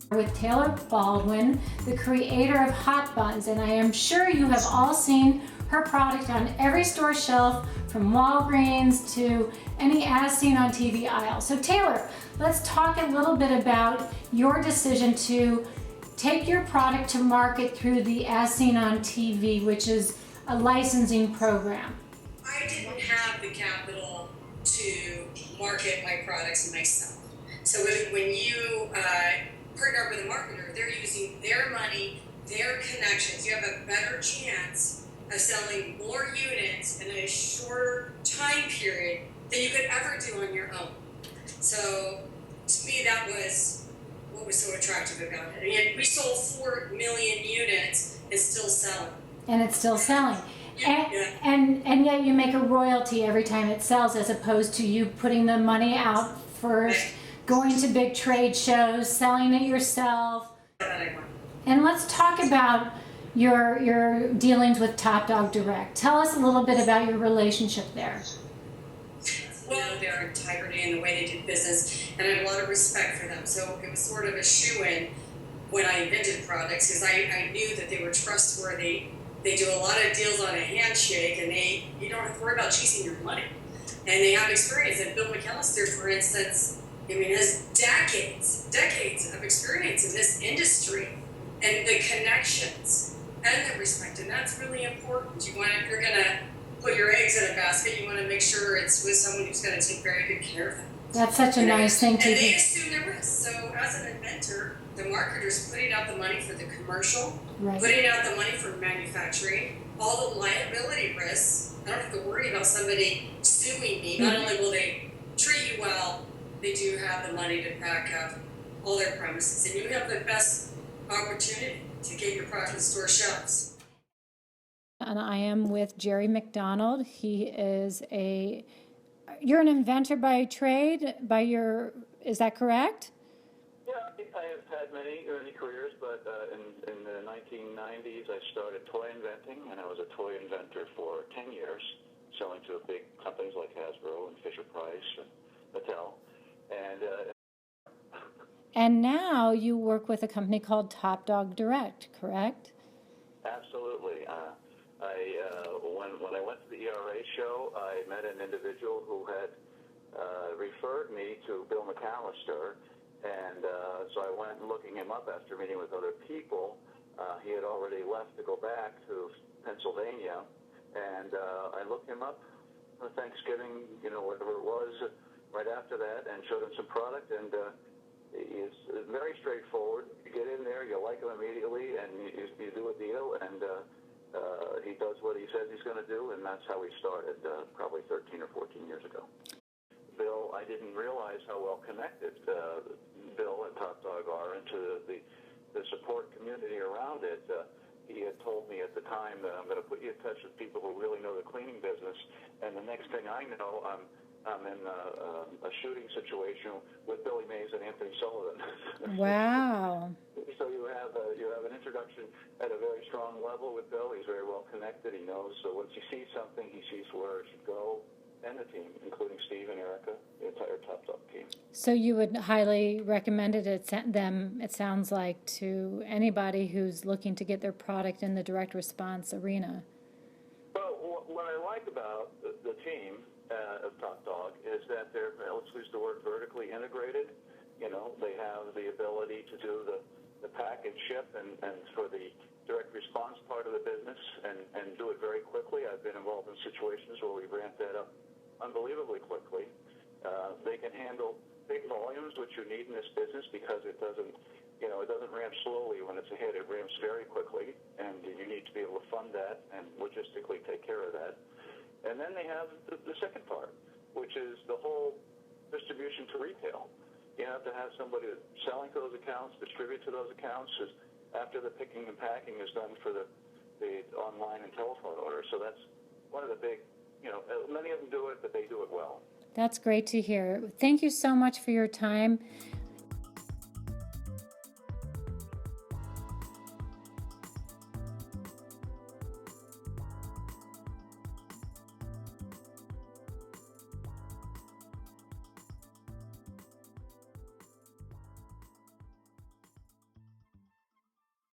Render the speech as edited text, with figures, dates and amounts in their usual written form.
With Taylor Baldwin, the creator of Hot Buns, and I am sure you have all seen her product on every store shelf, from Walgreens to any as seen on TV aisle. So Taylor, let's talk a little bit about your decision to take your product to market through the as seen on TV, which is a licensing program. I didn't have the capital to market my products myself. So when you partner with a marketer, they're using their money, their connections. You have a better chance of selling more units in a shorter time period than you could ever do on your own. So to me, that was what was so attractive about it. And yet we sold 4 million units and still selling. And it's still selling. Yeah. And yet you make a royalty every time it sells, as opposed to you putting the money out first, Right. going to big trade shows, selling it yourself. And let's talk about your dealings with TopDog Direct. Tell us a little bit about your relationship there. Well, their integrity and the way they did business, and I had a lot of respect for them. So it was sort of a shoo-in when I invented products, because I knew that they were trustworthy. They do a lot of deals on a handshake, and you don't have to worry about chasing your money. And they have experience. And Bill McAllister, for instance, has decades of experience in this industry, and the connections and the respect, and that's really important. If you're gonna put your eggs in a basket, you want to make sure it's with someone who's going to take very good care of them. That's such a nice thing to do. And they assume their risk. So as an inventor, the marketer's putting out the money for the commercial, Right. putting out the money for manufacturing, all the liability risks. I don't have to worry about somebody suing me. Not only will they treat you well, they do have the money to back up all their premises. And you have the best opportunity to get your product on store shelves. And I am with Jerry McDonald. You're an inventor by trade, is that correct? Yeah, I have had many careers, but in the 1990s I started toy inventing, and I was a toy inventor for 10 years, selling to big companies like Hasbro and Fisher-Price and Mattel. And now you work with a company called TopDog Direct, correct? Absolutely. When I went to the ERA show, I met an individual who had referred me to Bill McAllister, and so I went looking him up after meeting with other people. He had already left to go back to Pennsylvania, and I looked him up for Thanksgiving, whatever it was, right after that, and showed him some product, and it's very straightforward. You get in there, you like him immediately, and you do a deal, and he does what he says he's going to do, and that's how we started, probably 13 or 14 years ago. Bill, I didn't realize how well connected Bill and TopDog are into the support community around it. He had told me at the time that I'm going to put you in touch with people who really know the cleaning business, and the next thing I know, I'm in a shooting situation with Billy Mays and Anthony Sullivan. Wow. So you have an introduction at a very strong level with Bill. He's very well connected. He knows. So once he sees something, he sees where it should go, and the team, including Steve and Erica, the entire TopDog team. So you would highly recommend it sounds like, to anybody who's looking to get their product in the direct response arena? Well, what I like about the team of TopDog is that they're, let's use the word, vertically integrated. They have the ability to do the pack and ship and for the direct response part of the business and do it very quickly. I've been involved in situations where we've ramped that up unbelievably quickly. They can handle big volumes, which you need in this business, because it doesn't ramp slowly when it's a hit. It ramps very quickly, and you need to be able to fund that and logistically take care of that. And then they have the second part, which is the whole distribution to retail. You have to have somebody selling to those accounts, distribute to those accounts after the picking and packing is done for the online and telephone orders. So that's one of the big, many of them do it, but they do it well. That's great to hear. Thank you so much for your time.